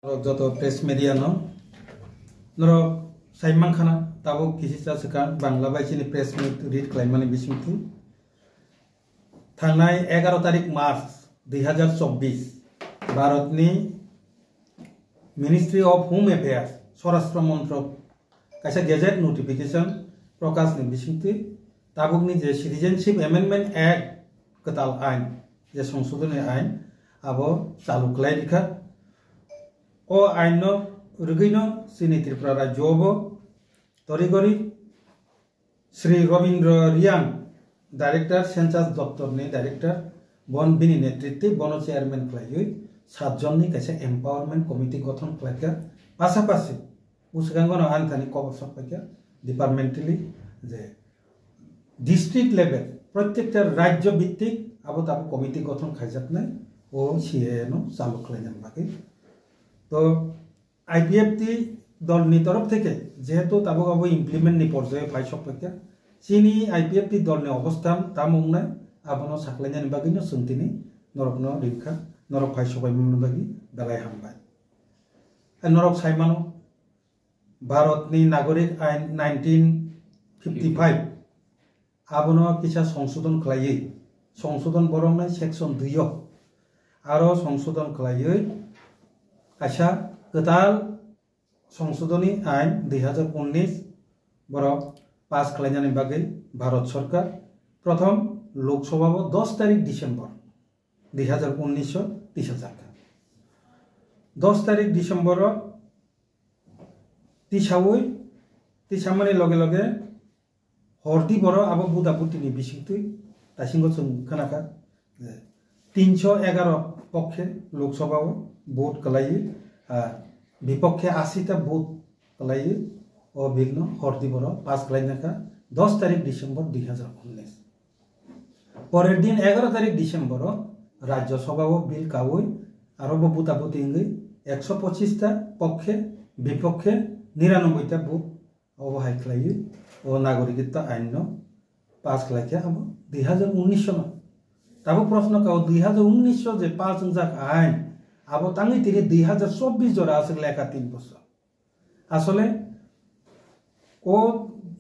যত press media নর সাইমান খানা তাবো किसिसा सका बांग्ला बाइसिनि प्रेस मिट रिड खालामनानै बिसिमथु थांनाय 11 तारिख मार्च 2024 भारतनि मिनिस्ट्री ऑफ होम अफेयर्स स्वराष्ट्र मंत्रक कायसा गेजेट नोटिफिकेशन प्रकाशनि बिसिमथु ताबुकनि जे सिटिजेनशिप एमेंडमेंट एक्ट कताल आइन जे संशोधन आइन आबो चालू खालामदिखा ओ आइन रुगैनो सिनि त्रिपुरा राज्योआवबो तरिगरी श्री रवीन्द्र रियांग डायरेक्टर सेंसास दफ्तरनि डायरेक्टर बन बिनि नेतृत्वे बन चेयरमैन खालायै 7 जननि कायसे एम्पावरमेंट कमिटी गठन खालायखा पासापासि उसिगांगनो आन्थानि खबर सफायखा डिपार्टमेंटली जे डिस्ट्रिक्ट लेवल प्रत्येकटा राज्य भित्तिक आबो ताबो कमिटी गठन खायजाकनाय ओ सीएनो चालू खालायनाय बाकी तो आईपीएफटी दल नि तरफ থেকে যেহেতু তাবো আবো ইমপ্লিমেন্ট নি পর্যায়ে ফাই সপক্কা চিনি आईपीएफटी दल नि अवस्थान तामुंगनाय आबनो साखलायनाय बागिनो सोंथिनि नरकनो रिखा नरक फाइ सबायमन बागि दालाय हामबाय नरक साइमानो भारतनि नागरिक आइन 1955 आबनो किसा संशोधन खालायै संशोधन बरंनाय सेक्शन 2 आरो संशोधन खालायै आशा कताल संशोधनी आइन 2019 बरफ पास खालायनानै बागै भारत सरकार प्रथम लोकसभा 10 तारिख डिसेम्बर 2019 तिसाजाखा 10 तारिख डिसेम्बर तिसामनि लगे लगे हरदि बर आबो बुदापुतिनि बिसिंतु दासिंगो जों खोनाखा 311 पक्षे लोकसभा भोट खालायो विपक्षे 80टा भोट खालायो और बिल हरदि बर पास खालायनाखा 10 तारिख डिसेम्बर 2019 परेर दिन 11 तारिख डिसेम्बर राज्यसभा बिल कावै आरो बुदापुति इंगै 125टा पक्षे विपक्षे 99टा भोट अबहाय खालायो और नागरिकता आइन पास खालायखा अब 2019 ताबो प्रश्न का 2019 जे पास जाक आइन अब तांगै तिरि 2024 जरा आसले लेखा 3 बছর আসলে ও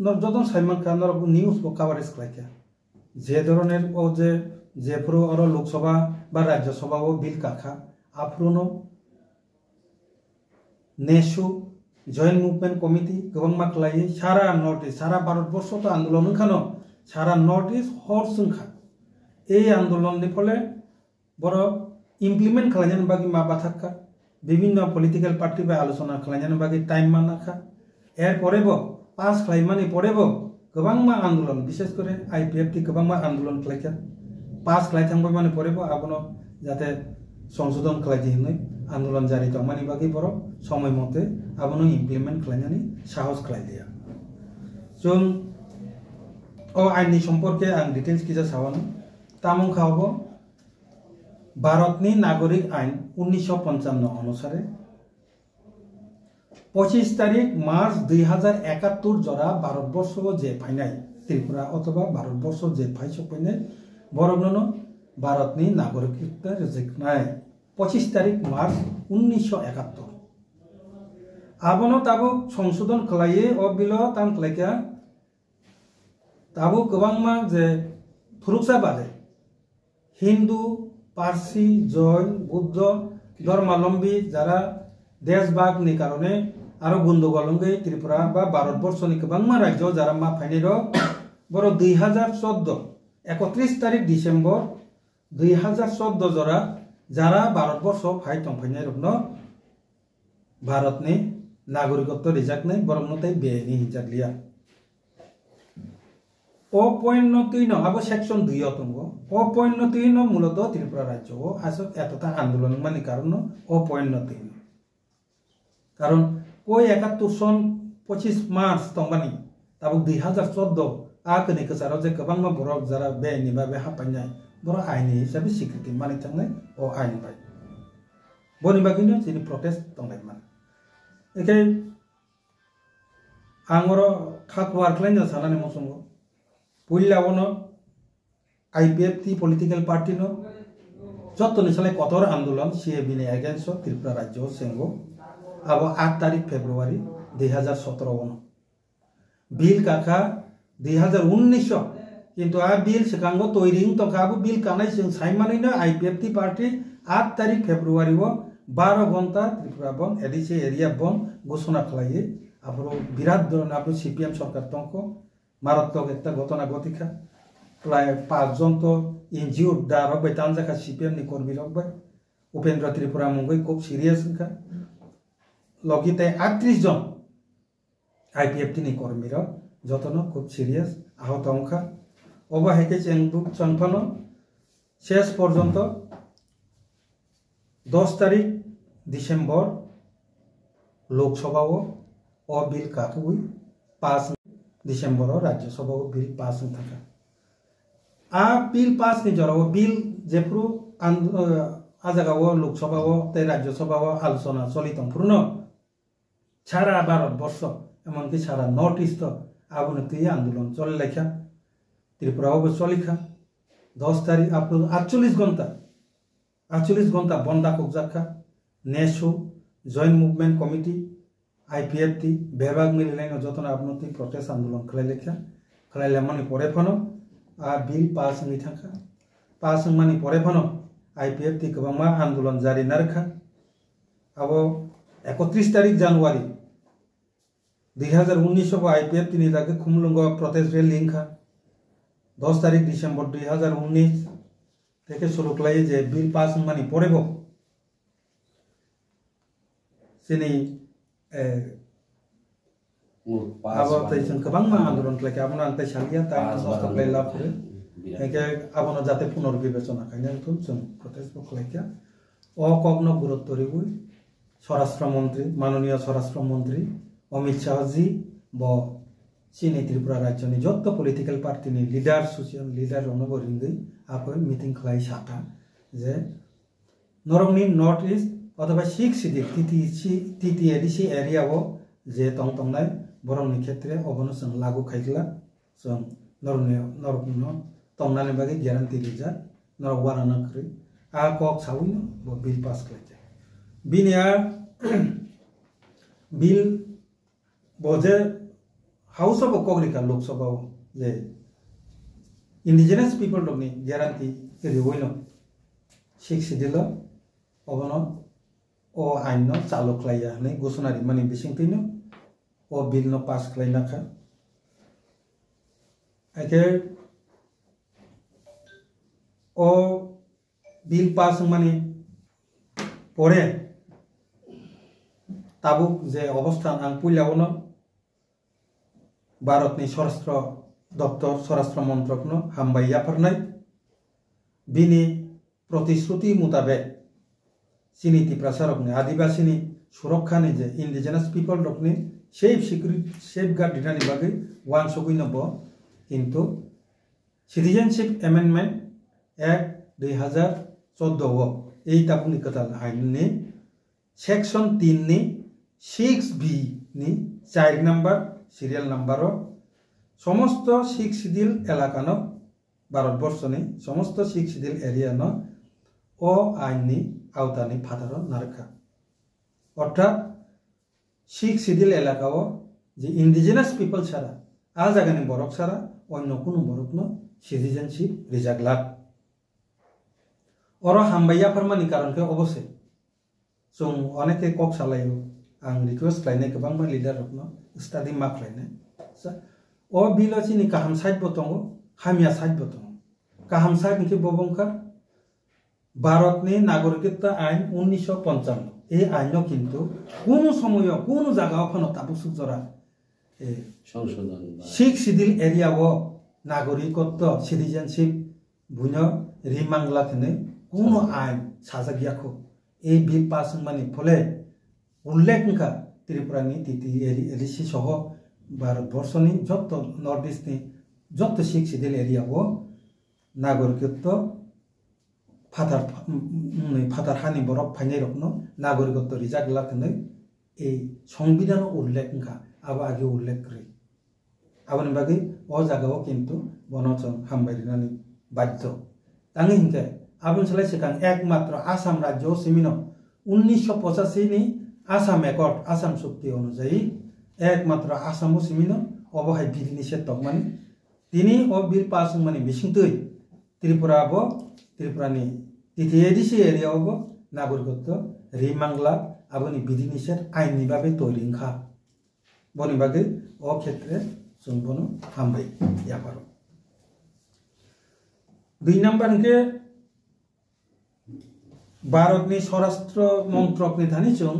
নরজদন সাইমান খানর নিউজ को कवरेज खालायखा जे धरনের ও যে পুরো আর লোকসভা বা রাজ্যসভা ও বিল কাখা আফরুনো नेशु जॉइंट मुभमेंट कमिटी गोबां मा खालायो सारा नर्थ इस्ट सारा भारतबर्ष तो आंदोलन खानो सारा नर्थ इस्ट हर संखा এই আন্দোলনनि फले बर इमप्लिमेंट खालायनायनि बागै मा बाथाखा विभिन्न पलिटिकल पार्टी बा आलोचना खालायनायनि बागै टाइम मानाखा एर परेबो पास खालायमानि परेबो गोबां मा आंदोलन विशेष करे आईपीएफटी गोबां मा आंदोलन खालायखा पास खालायथांबाय माने परेबो आबनो जाते संशोधन खालायदि होनै आंदोलन जारि दंमानि बागै बर समय मते आबनो इमप्लिमेंट खालायनानै साहस खालायलिया जों ओ आइननि सम्पर्के आं डिटेल्स किजा सावानो तामुं खावबो भारतनि नागरिक आइन 1955 अनुसारे 25 तारिख मार्च 2071 जरा भारतबर्ष जे फाइनाय त्रिपुरा अथवा भारतबर्ष जे फाइ सफैनाय बरगनो भारतनि नागरिकता रिजेक्टनाय 25 तारिख मार्च 1971 आबनो ताबो संशोधन खालायो अ बिलो ताम खालायखा ताबो गोबां मा जे फुरुकसा बादे हिंदू पारसी जैन बुद्ध धर्मावलम्बी जरा देशभागनि कारणे आरो गंदगलंगै त्रिपुरा बा भारतबर्षनि गोबां मा राज्य जरा मा फाइनाय बर 2014 31 तारिख डिसेम्बर 2014 जरा जरा भारतबर्ष फाइ तंफायनाय रखनो भारतनि नागरिकत्व रिजेक्टनाय बरमनथाय बेनि हिजाकलिया अपॉइंट अब सेक्शन 2 तंगो अपॉइंट मूलत त्रिपुरा राज्य आसो एतटा आंदोलन मानि कारण अपॉइंट कारण कोई 71 सन 25 मार्च तंबानी तब 2014 आकनि कसारो जे गोबां मा बरक जरा बेनि बाबे हापायनाय बर आइनि हिसाबै स्वीकृति मानि थांनाय ओ आइन बाय बनि बागिनो जिनि प्रोटेस्ट तंनाय मान एके आंगरो खाकवार क्लाइनो सानानि मसंगो पुइलावनो आईपीएफटी पॉलिटिकल पार्टी नो जत्तनि साले कठोर आंदोलन सीएबी नि एगेंस्ट त्रिपुरा राज्य सेंगो अब 8 तारीख फेब्रुआरी 2017 बिल काका 2019 किंतु आ बिल सिकांगो तोयरिंग तंखाबो बिल कानाय जों साइमानैनो आईपीएफटी पार्टी 8 तारीख फेब्रुआरी 12 घंटा त्रिपुरा बन एडिसी एरिया बन घोषणा खालायो आपरो बिराट धरन आपरो सीपीएम सरकार तंको मारात्मक एक घटना घटिखा प्राय 5 जन तो एनजीओ दारक बैतान जाखा सीपीएम नि कर्मी रक उपेंद्र त्रिपुरा मुंगै खूब सीरियस का लगिते 38 जन आईपीएफटी नि कर्मी रक जतन खूब सीरियस आहत अंखा अबा हेके चंफानो शेष पर्यंत 10 तारीख डिसेम्बर लोकसभा ओ बिल काकुई पास डिसेम्बर राज्यसभा बिल पास था आ बिल पास नहीं जरा बिल जेफ्रु आजागाव लोकसभा ते राज्यसभा आलोचना चलित पूर्ण सारा भारतवर्ष एमनकि सारा नॉर्थ ईस्ट आबुनती आंदोलन चल लेखा त्रिपुरा चलिखा 10 तारीख आप 48 घंटा बंदा कब्जाखा नेशो जॉइंट मूवमेंट कमिटी आईपीएफटी बेबाग मिलाइन जतन आपनती प्रोटेस्ट आंदोलन खलाई लेखा खलाई मानी परे फनो आ बिल पास नहीं थाखा पास मानी परे फनो आईपीएफटी गोबांमा आंदोलन जारी नारखा अब 31 तारीख जानुआरी 2019 आईपीएफटी नि दागे खुमलुंग प्रोटेस्ट रैली लिंखा 10 तारीख डिसेम्बर 2019 থেকে শুরু খালায় যে বিল পাস মানি পড়েব সিনি আবার তাই गोबां आंदोलन खालाय आबनो आंताय सालिया ताय नस्त खालाय लाभ करे एके आबनो जाते पुनर्विवेचना खायनो तो जों प्रोटेस्ट खालायखा अ कखनो गुरुत्व रिबुय स्वराष्ट्र मंत्री माननीय स्वराष्ट्र मंत्री अमित शाह जी ब चीनी त्रिपुरा राज्य नि जत्त पॉलिटिकल पार्टी नि लीडर सोशल लीडर अनबरिंगै आपो मीटिंग खालाय साथा जे नरमनि नॉर्थ ईस्ट अथवा 6 सिटी टीटीएडीसी एरिया जे तंगतंगनाय बरमनि क्षेत्रे अबनो जों लागू खायग्ला जों नरमनि तंगनानै बागै ग्यारान्टी रिजा नरक वाराना खरै आ कक सावैनो ब बिल पास खालाय बिनिया बिल बजे हाउस ऑफ कोग्रिका लोकसभा जे इंडिजिनस पीपल डगनि ग्यारान्टी रिवैनो 6 सिडिल अबनो ओ आइन चालू खालाया नै घोषणारि माने बिसिंतैनो ओ बिल न पास खालायनाखा एके ओ बिल पास माने परे ताबुक जे अवस्थान आं पुल्यावनो भारतनि स्वराष्ट्र दप्तर स्वराष्ट्र मंत्रकनो हामबाय याफोरनाय बिनि प्रतिश्रुति मुताबिक चीनी त्रिपुरा सरकनि आदिवासीनि सुरक्षानि जे इंडिजिनस पीपल डकनि सेफ गार्ड दिनानि बागै वान सगैनब किन्तु सिटीजनशिप एमेंडमेंट एक्ट 2014 এই ताबुनि कथा आइननि सेक्शन 3 नि 6B नि 4 नम्बर सीरियल नम्बर समस्त 6 सिडिल एलाकानो भारतवर्षनि समस्त 6 सिडिल एरियानो ओ आइननि आवतानि फादार नारखा अर्थात 6 सिडिल एलाकाओ जे इंडिजिनस पीपल सारा आ जागानि बरक सारा अन्य कोनो बरकनो सिटीजनशिप रिजागला और हामबाया फरमानि कारणखौ अबसे जों अनेके कक सालायो आं रिक्वेस्ट खालायनाय गोबां लिडार रकनो स्टाडी मा खालायनाय ओ बिलचिनि काहाम साइड बतंगो हामिया साइड बतंगो काहाम साइड निके बबंका भारतनि नागरिकत्व आइन 1955 এই আইন কিন্তু কোন সময় কোন জায়গা ফন তাবুসুক জরা সংশোধন 6 সিডিল এরিয়াও নাগরিকত্ব সিটিজেনশিপ বুনো রিমাংলা থনে কোন আইন সাজাগিয়াখো এই বিল পাস মানে ফলে उल्लेखनखा त्रिपुरानि टीटीएडीसी सह भारतवर्षनि जत्त नॉर्थ ईस्टनि जत्त 6 सिडिल एरियाओ नागरिकत्व फादार हानि बरफ फाइनाय रकनो नागरिकत्व रिजाग लाखनै ए संविधान उल्लेखनखा आबा आगे उल्लेख करै आबनि बागै ओ जागाओ किन्तु बनचन हामबायरिनानि बाध्य तांनि हिंखे आबुन सलाय सिगां एकमात्र आसाम राज्य सिमिनो 1985 नि आसाम एकर्ड आसाम चुक्ति अनुयायी एकमात्र आसाम सिमिनो अबहाय बिधि निषेध दंमानि दिनै अ बिल पास माने बिसिंतै त्रिपुरानि टीटीएडीसी एरियायावबो नागरिकत्व रिमांगला आबुनि बिधि निषेध आइननि बागै तैरिंखा बनि बागै अ क्षेत्रे जों बनो हामबाय याफारो 2 नम्बर के भारतनि स्वराष्ट्र मंत्रकनि थानि जों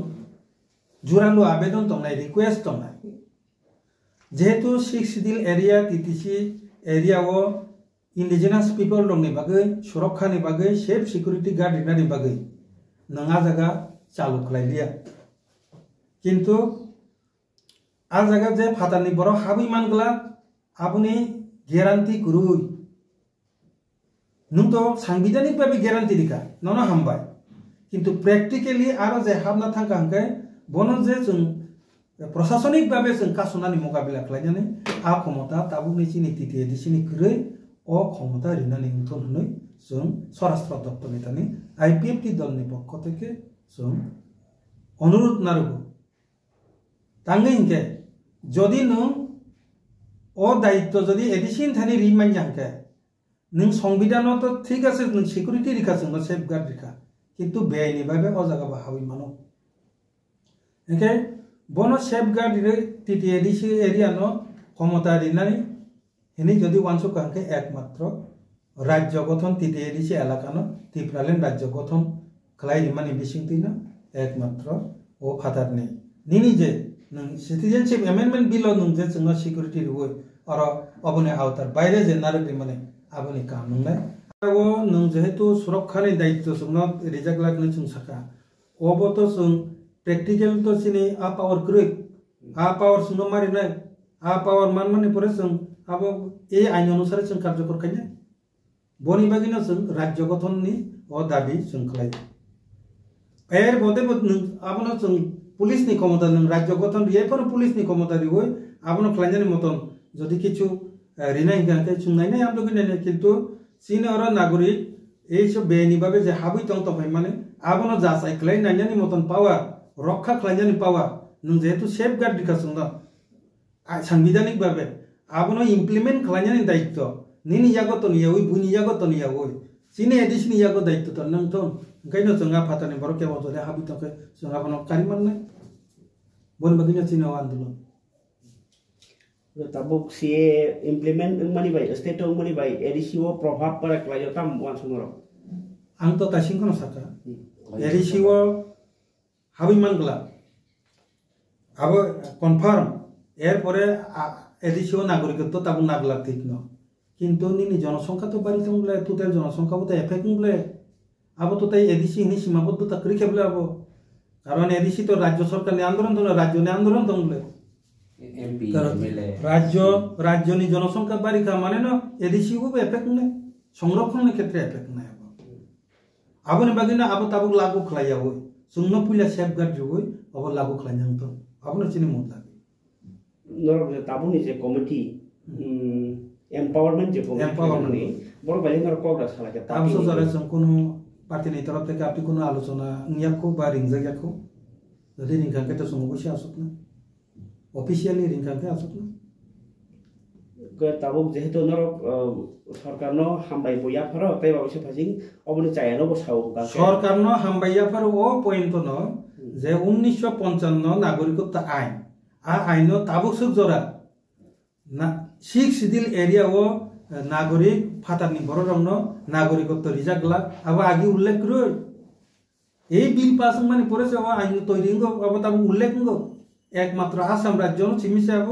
जुरालु आवेदन दंनाय रिक्वेस्ट दंनाय जेहेतु 6 शिड्यूल एरिया टीटीसी एरियाव इंडिजिनास पीपल दंनि बागै सुरक्षानि बागै सेफ सिक्योरिटी गार्ड रिनानि बागै नङा जागा चालु खालायलिया किन्तु आ जागा जे फातानि बर हाबि मानगला आबुनि ग्यारान्टी गुरुय नों तो सांबिधानिक भाबे ग्यारान्टी दिखा ननो हामबाय किन्तु प्रेक्टिकली आरो जे हाबना थांका हंके बनो जे जों प्रशासनिक भाबे जों कासनानि मुकाबिला खालायनानै आ क्षमता ताबुकनि चिनि टीटीएडीसीनि ख्रुइ अ क्षमता रिनानि उन्थन होनै जों स्वराष्ट्र दप्तरनि थानि आईपीएफटी दलनि पक्ष থেকে जों अनुरोध नारगो तांगे हिंके जदि नों अ दायित्व जदि एडिसिन थानि रिमाइन जांके नों संविधान तो ठीक আছে नों सिक्योरिटी रिखा जों सेफ गार्ड रिखा किन्तु बेआइनि भाबे अ जागा बाहाबि मानो एके बनो सेफ गार्ड रे टीटीएडीसी एरिया नो क्षमता रिनानि हिनि जदि वानसु कांके एकमात्र राज्य गठन टीटीएडीसी एलाकानो त्रिपुरालैंड राज्य गठन खलाय रिमानि बिसिंतिनो एकमात्र ओ फादारनि निनि जे नों सिटीजनशिप अमेंडमेंट बिल नों जे जों सिक्योरिटी रिवो और अबने आवतार बायरे जे नारगरि माने आबुनि काम नंलाय वो नों जेहेतु सुरक्षानि दायित्व जों रिजार्व लागनो जों साका अबो तो जों प्रेक्टिकल तो सिनि आ पावर क्रय आ पावर जों मारिनाय आ पावर मानमानि परे जों आबो ए आइन अनुसार जों कार्यकर खायने बनि बागिनो जों राज्य गठननि अ दाबि जों खालाय एर बदे नों आबनो जों पुलिसनि क्षमता नों राज्य गठन रियेफोर पुलिसनि क्षमता रिवो आबनो खालायनानि मतन जदि किछु रिनाय गाके सुंनायने आम लगिने किन्तु चीन और नागरिक ए सब बेनि बाबे जे हाबि तंग तफाय माने आबनो जासाय क्लाय नायनानि मतन पावर रक्षा खालायनानि पावर नों जेहेतु सेफ गार्ड दिखा सुंदा संविधानिक भाबे आबनो इम्प्लीमेंट खालायनानि दायित्व निनि यागत नियावै बुनि यागत नियावै चीन एडिसनि यागत दायित्व त नों तो ओंखायनो जोंहा फातानि बर केव जदि हाबि तंग जों आबनो कारिमाननाय बन बागिनो चीन आंदोलन tabuk si implement mani bai state mani bai edisiwo प्रभाव पर क्लायो tam wan sunoro ang to tasing kono saka edisiwo habi mangla abo confirm er pore edisiwo nagorik to tabuk nagla ঠিক ন কিন্তু নিনি জনসংখ্যা তো বাড়ি তংলে তোতাল জনসংখ্যা তো এফেক্ট নলে আবো তো তাই এডিসি হিনি সীমাবদ্ধতা করি কেবলে আবো কারণ এডিসি তো রাজ্য সরকার নে আন্দোলন তো রাজ্য নে আন্দোলন তংলে एमपी एमएलए राज्यनि जनसंख्या बारिखा माने न एडिसी को एफेक्ट ने संरक्षण क्षेत्र एफेक्ट ने आबोनि बागिना आबो ताबुक लागू खलायावो जोंनो पुला सेफ गार्ड रिवो अब लागू खलायनां तो आबोनो चिनि मोदला नर ताबुनि जे कमिटी एम्पावरमेंट जे कमिटी बड़ बाले नर कोगरा साला के ताबसो जरा जों कोनो पार्टीनि तरफ থেকে আপনি কোনো আলোচনা নিয়াকো বা রিংজাগাকো যদি নিখাকে তো সমবসে আসত না ऑफिशियली रिंखांके आसोतनो के ताबुक जेहेतु नर सरकारनो हामबाय बया फर तै बाबसे फाजिं अबनि चायानो बसाव सरकारनो हामबाया फर ओ पॉइंट न जे 1955 नागरिकत्व आइन आ आइनो ताबुक सुक जरा ना 6 शिड्यूल एरिया वो नागरिक फातानि बररंनो नागरिकत्व रिजागला अब आगे उल्लेख करो এই বিল পাস মানে পড়েছে ও আইন তৈরিঙ্গ अब ताबुक उल्लेख को एकमात्र आसाम राज्य चिमिसे अब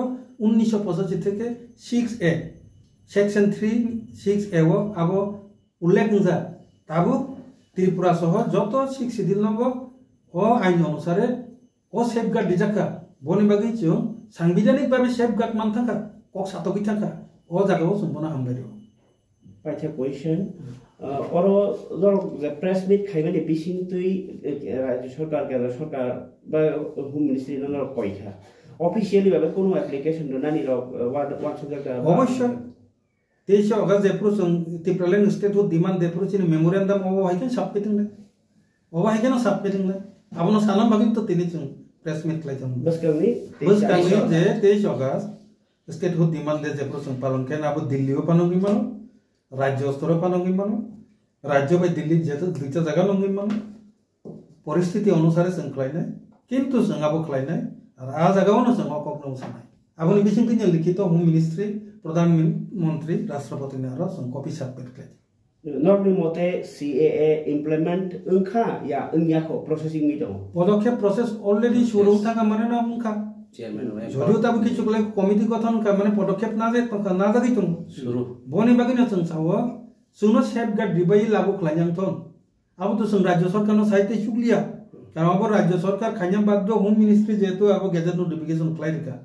1985 থেকে 6A सेक्शन 3(6A वो अब उल्लेख जा ताबुक त्रिपुरा सह जत 6 शिड्यूल नंबर ओ आइन अनुसार ओ सेफगार्ड दिजाका बनि बागै जों सांबिधानिक भाबे सेफगार्ड मान थाका कक सातकि थाका ओ जागाव सम्पना हामबाय पाइथा क्वेश्चन और जो प्रेस मीट खाइबानि बिसिं तुई राज्य सरकार केन्द्र सरकार बा होम मिनिस्ट्री नर कइथा ऑफिशियली भाबे कोनो एप्लीकेशन नानि रो वान सब्जेक्ट अवश्य तेईस अगस्त जेप्रो जों टिप्रालेन स्टेट हु डिमांड देप्रो चिनि मेमोरेंडम अबो हाइकेन सबमिटिंग अबो हाइकेन सबमिटिंग आबनो सानाम बागिन तो तिनि जों प्रेस मीट खालायदों बस कांगनि जे 23 अगस्त स्टेट हु डिमांड दे जेप्रो जों पालन केन आबो दिल्ली पानंगि मानो राज्य स्तर पानंगि मानो राज्य बाय दिल्ली जे दुइटा जायगा नंगि मानो परिस्थिति अनुसार जों खालायनाय किन्तु जों आबो खालायनाय आरो आ जायगायावनो जों अकब नंसानाय आबोनि बिसिंथिनि लिखित होम मिनिस्ट्री प्रधानमंत्री राष्ट्रपति ने आरो जों कपि सबमिट खालाय नर्मनि मते CAA इमप्लिमेंट ओंखा या ओंयाखौ प्रोसेसिंग नि दं पदक्षेप प्रोसेस अलरेडी शुरू थाका माने ना ओंखा चेयरमैन जदिও ताबो किछु गले कमिटी गठन का माने पदक्षेप ना जागि दं शुरू बनि बागिनो जों सावो जोंनो सेफगार्ड दिबाय लागु खालायनां थन आबो तो जों राज्य सरकारनो साइते सुग्लिया कारण अब राज्य सरकार खायनां बाद होम मिनिस्ट्री जेतु आबो गेजेट नोटिफिकेशन खालायरिका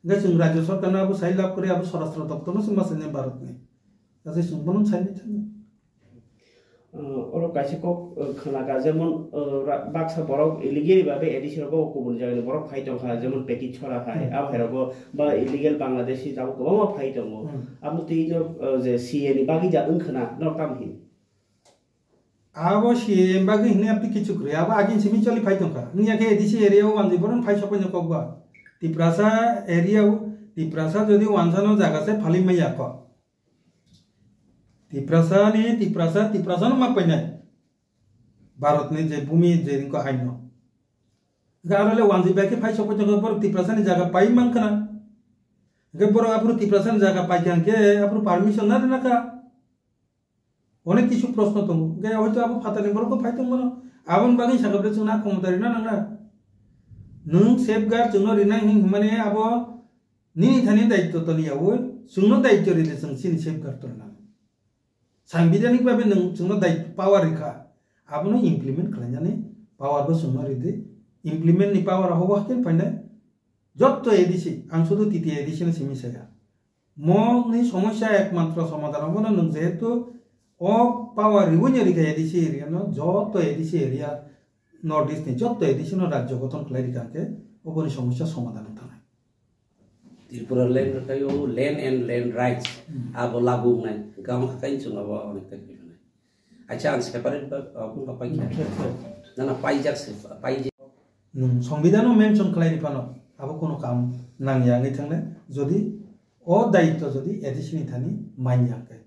गे जों राज्य सरकारनो आबो साइ लाभ करे आबो सरासर दप्तरनो समाजनि भारतनि गासै सुबुंनो साइनि थाङो और कासिको खनागा जेमन बाक्सा बरक इलिगेल बाबे एडिशनबो गुबुन जायगानि बरक फाइट दंखा जेमन पेटि छरा खाय आबहेराबो बा इलिगेल बांलादेशी जाबो गोबां फाइट दङ आबो तिनो जे CA नि बागि जा ओंखना नरकाम हिन आबो CA बागि हिने आपि किछु करे आबो आगिन सिमि चलि फाइट दंखा नियाके एडिसी एरियाव वानजि बरन फाइट सपन कबा तिप्रासा एरियाव तिप्रासा जदि वानसानो जागासे फालि मैया क तिप्रासा मा पैनाय भारतनि जे भूमि जे इनको आइनो गारले वानजि बाके फाइ सपन बर तिप्रासानि जागा पाइ मांखना गे बर आपुर तिप्रासानि जागा पाइ के आपुर परमिशन ना देनाका अनेक किछु प्रश्न दं गे हयतो आबो फातानि बरको फाइ दं मनो आबन बागै सागबरे जोंना खमदारि ना नांना नों सेफगार्ड जोंनो रिनाय माने आबो नि थानि दायित्व तनियाव जोंनो दायित्व रिले जों सिन सेफगार्ड तोना सांबिधानिक भाबे नों जोंनो दायित्व पावर रिखा आबनो इमप्लिमेंट खालायनानै पावारबो जोंनो रिदि इमप्लिमेंट नि पावर हबो हाकेन फाइनाय जत्त एडिसी आं शुधु तिति एडिसी सिमिसाया मनि समस्या एकमात्र समाधान हबो नों जेहेतु ओ पावर रिवन्यू रिखा एडिसी एरिया न जत्त एडिसी एरिया नॉर्थ ईस्ट नि जत्त एडिसी न राज्य गठन खालाय रिखाके ओबनि समस्या समाधान थानाय त्रिपुरा लैंड रखायो लैंड एंड लैंड राइट्स आबो लागू नाय गाम खाइन चुंगाबो अनेक तकलीफ अच्छा आं सेपारेट आपको पाइ ना पाइ जाक्से पाइ संविधान मेंशन खालाय रिफानो आबो कोनो काम नांया नै थांले जदि ओ दायित्व जदि एडिसी थानि माइयाके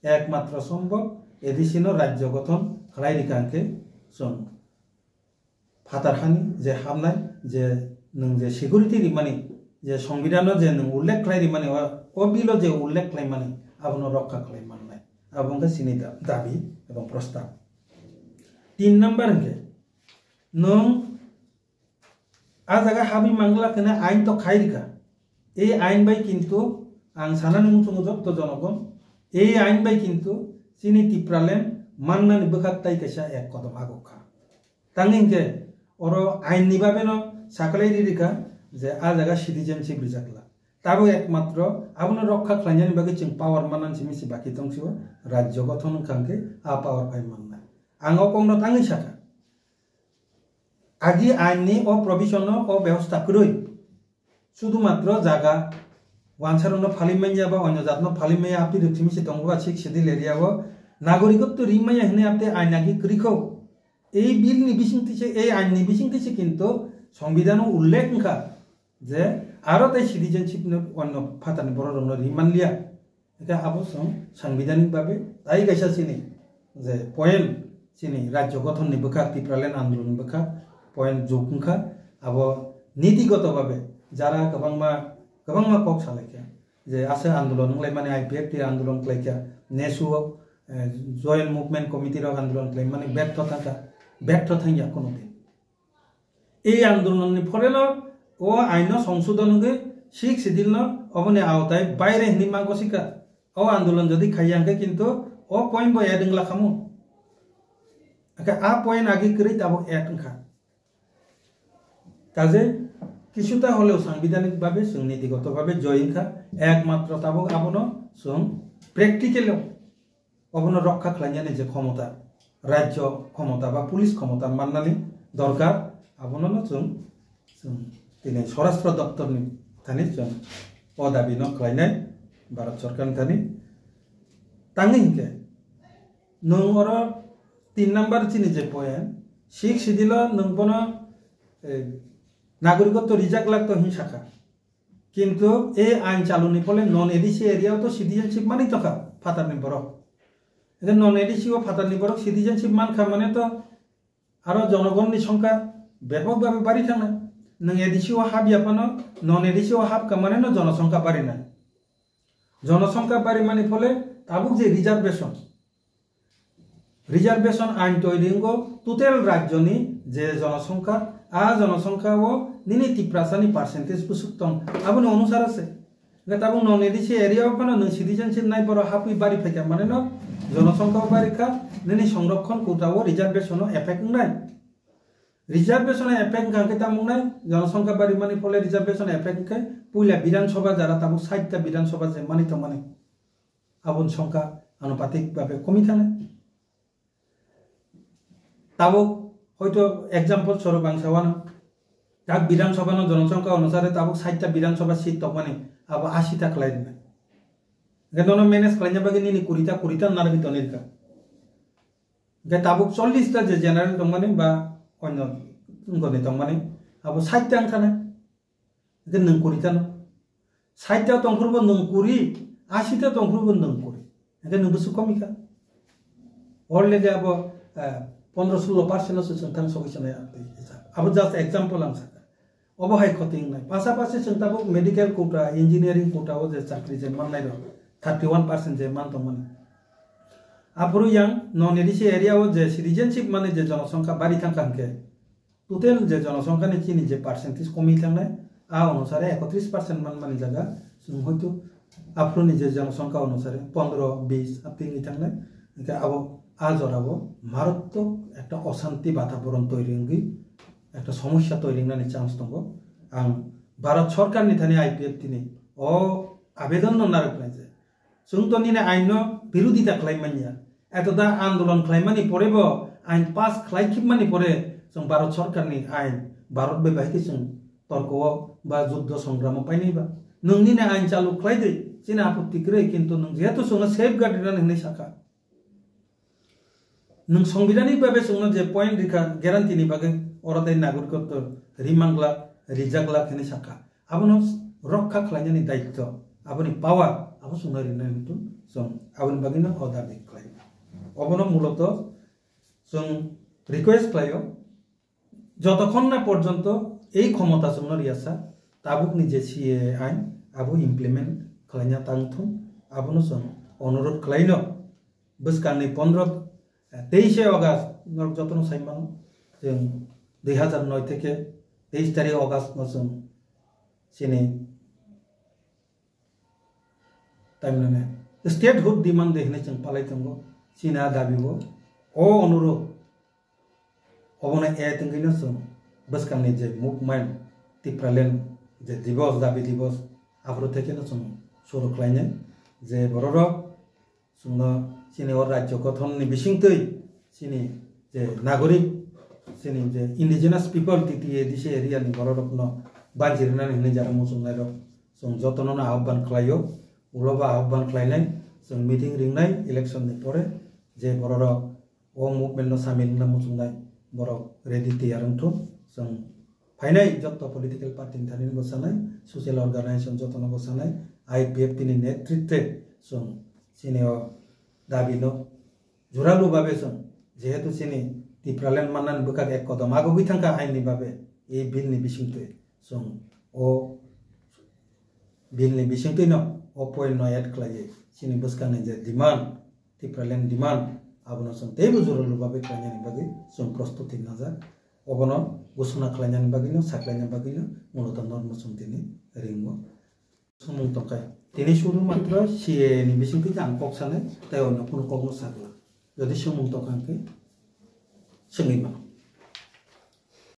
एकमात्र सम्भव एडिसी राज्य गठन खालाय रिखाके जों फातारखानि जे हामनाय जे नों जे सिकिउरिटी रिमानि जे संविधान जे नों उल्लेख खालाय रिमानि ओ बिलो जे उल्लेख खालाय मानि आबनो रक्षा खालाय माननाय आबंगा सिनि दाबि एवं प्रस्ताव 3 नंबर के नों आ जागा हाबि मांगला कने आइन तो खायरिका ए आइन बाय किन्तु आं सानानि मुंसुंग जब तो जनगण ए आइन बाय किन्तु सिनि टिप्रालेन माननानि बखात्ताय कैसा एक कदम आगोखा तांगिंके ओरो आइन नि बाबे न साकलाय रिरिका जे आ जागा सिटिजेनशिप रिजाकला ताबो एकमात्र आबनो रक्षा खालायनायनि बागै जों पावर माननानि सिमिसि बाकी दंसिबो राज्य गठन खांके आ पावर फाइ माननाय आङो कमनो तांगै साका आगि आइननि ओ प्रोविजन ओ व्यवस्था करै शुधुमात्र जागा वानसारनो फालिमाया बा अन्य जातनो फालिमाया आपि रिथिमिसि दंबा सिक सिदिल एरियाव नागरिकत्व रिमाया हने आपते आइनागि करिखौ এই বিল নিবিসিংতিছে এই আইন নিবিসিংতিছে কিন্তু সংবিধান উল্লেখ খা যে আরো তাই সিটিজেনশিপ অন্য ফাতানি বড় রং রিমান লিয়া এটা আবশ্যক সাংবিধানিক ভাবে তাই গাইসা চিনি যে পয়েন্ট চিনি রাজ্য গঠন নিবখা টিপ্রালেন আন্দোলন বখা পয়েন্ট জৌখা আব নীতিগত ভাবে যারা গবাংমা কক সালাইখা যে আছে আন্দোলন লাই মানে আইপিএফ টি আন্দোলন ক্লাইখা নেসু জয়েন্ট মুভমেন্ট কমিটির আন্দোলন ক্লাই মানে ব্যর্থ থাইয়া কোনোদিন এই আন্দোলনের ফলে ও আইন সংশোধনকে শিখ সিদিল অবনে আওতায় বাইরে হিনি মাগসিকা ও আন্দোলন যদি খাইয়াকে কিন্তু ও পয়েন্ট বয় এডংলা খামু আ পয়েন্ট আগে করে তাবো এটংখা কাজে কিছুটা হলেও সাংবিধানিক ভাবে নীতিগত ভাবে জয়িংখা একমাত্র তাবো আবনো সং প্র্যাকটিক্যাল অবনো রক্ষা খাইয়ানি যে ক্ষমতা राज्य क्षमता बा पुलिस क्षमता माननानै दरकार आबनो जों दिनै स्वराष्ट्र दप्तरनि थानि जों अदाबि न खालायनाय भारत सरकारनि थानि tangi hingke nung oro 3 number chini je point 6 sidilo nung bono নাগরিকত্ব রিজার্ভ লাগতো হিংসাকা কিন্তু এই আইন চালুনি ফলে নন এডিসি এরিয়াও তো সিটিজেনশিপ মানেই তো খা ফাতারনি বরক এটা নন এডিসি ও ফাতারনি বরক সিটিজেনশিপ মান খা মানে তো আরো জনগণনি সংখ্যা ব্যাপকভাবে বাড়ি থাকা নং এডিসি ও হাব ইয়াপানো নন এডিসি ও হাব মানে না জনসংখ্যা বাড়ি না জনসংখ্যা বাড়ি মানে ফলে তাবুক যে রিজার্ভেশন আইন তৈরিঙ্গ টোটাল রাজ্যনি যে জনসংখ্যা জনসংখ্যা ও নিনি তিপ্রাসানি পার্সেন্টেজ বুসুক্তং আবুনি অনুসার আছে তাবু নন এডিসি এরিয়া পানো নং সিটিজেনশিপ নাই বড় হাপুই বাড়ি ফেকা মানে ন জনসংখ্যা বাড়িখা নিনি সংরক্ষণ কোটাও রিজার্ভেশন এফেক্ট নাই রিজার্ভেশন এফেক্ট গাঁকে তামুক নাই জনসংখ্যা বাড়ি মানে ফলে রিজার্ভেশন এফেক্ট কে পুইলা বিধানসভা যারা তাবু 60টা বিধানসভা যে মানিত মানে আবুন সংখ্যা আনুপাতিকভাবে কমি থাকে তাবুক হয়তো এক্সাম্পল স্বরূপ আংসাওয়ানো তাক বিধানসভা জনসংখ্যা অনুসারে তাবুক 60টা বিধানসভা সিট তক মানে আবু 80টা খালাই দিবে গেদন মেনেজ খালাইনা বাকি নিনি 20টা নারবি তনিরকা গে তাবুক 40টা যে জেনারেল তক মানে বা অন্য গনি তক মানে আবু 60টা আংখানে গে নং 20টা ন 60টা তংফুরব নং 20 80টা তংফুরব নং 20 গে নং বুসু কমিকা অরলেগে আবু 15-16% से संतान सौकिसने अब जस्ट एग्जाम्पल आं साका अबहाय खतिं नाय पासापासि संताबो मेडिकल कोटा इंजिनियरिंग कोटा ओ जे चाकरी जे माननाय दं 31% जे मान दं माने आपुरु यां नन एडिसि एरिया ओ जे सिटिजनशिप माने जे जनसंख्या बारि थांखांके टोटल जे जनसंख्या नि चिनि जे पार्सेंटेज कमी थांनाय आ अनुसारे 31% मान माने जागा जों हयतो आपुरुनि जे जनसंख्या अनुसारे 15-20 आपिनि थांनाय एका आबो আজরাবো মারাত্মক একটা অশান্তি বাতাবরণ তৈরি একটা সমস্যা তৈরি নানি চান্স দঙ্গ আং ভারত সরকার নিথানি আইপিএফ তিনি ও আবেদন নারকলাই যে जों तो निने आइन बिरोधिता खालामनिया एतदा आंदोलन खालामनि परेब आइन पास खालामखिबमानि परे जों भारत सरकारनि आइन भारत बेबायदि जों तर्कआव बा युद्ध संग्राम पाइनिबा नोंनिने आइन चालु खालायदो जिना आपत्ति करे किन्तु नों जेहेतु जों सेफ गार्डन होननाय साखा नों संविधानिक भावे जोंनो जे पॉइंट रिखा ग्यारान्टिनि बागै अरादाय नागरिकत्व रिमांगला रिजागला खनि साखा आबनो रक्षा खालामनायनि दायित्व आबनि पावार आबो जोंनो रिनायनितु जों आबनि बागैनो अदाबि खालायो अबनो मूলত जों रिक्वेस्ट खालायो যতক্ষণ না পর্যন্ত এই ক্ষমতা जोंनो रियासा ताबुकनि जे सीए आइन आबो इमप्लिमेंट खालायना तांथुं आबनो जों अनुरोध खालायनो बोसोरनि 23 अगस्त যতন সাইমান जों 2009 থেকে 23 তারিখ অগাস্ট जों सिने टाइमने स्टेटहुड डिमांड देखने जों पालायथंगो सिना दाबिबो ओ अनुरोध अबने ए तंगिनो जों बसकानि जे मुभमेंट टिप्रालेन जे दिवस दाबि दिवस आब्रो थेकेनो जों शुरू खालायनो जे बररो जोंनो सिनि और राज्य गठननि बिसिंतै सिनि जे नागरिक सिनि जे इंडिजिनास पीपल टीटीए दिसे एरियानि बररकनो बानजिरनानै होनाय जादों मोसंनाय रक जों जतननो आह्वान खालायो उलबा आह्वान खालायनाय जों मिटिं रिंनाय इलेक्शननि परे जे बररक ओ मुभमेन्टनो सामिल होना मोसंनाय बरक रेडि तैयारंथु जों फाइनाय जत पलिटिकल पार्टिनि थानिनि बसानाय सोशल अर्गानाइजेशन जतन बसानाय आईपीएफ तिनि नेतृत्वे जों सिनियो दाबिनो जुरालु भावे जों जेहेतु सिनि टिप्रालेन माननानै बोकाग एक कदम आगुबै थांखा आइननि भावे ए बिलनि बिसिंतै जों ओ बिलनि बिसिंतैनो ओ पॉइंट नो एड खालायो सिनि बसकानि जे डिमांड टिप्रालेन डिमांड आबनो जों तेबो जुरालु भावे खालायनायनि बागै जों प्रस्तुति नाजा अबनो घोषणा खालायनायनि बागैनो साख्लायनायनि बागैनो मूलत नर्म समितिनि रिंगो समूह तकाय तिनि शुरू मात्र सीए नि बिसिंतै आं कक्साने ताय अन्य कोनो कग्नो सागला যদি সমুদ্র কাঙ্কে সঙ্গী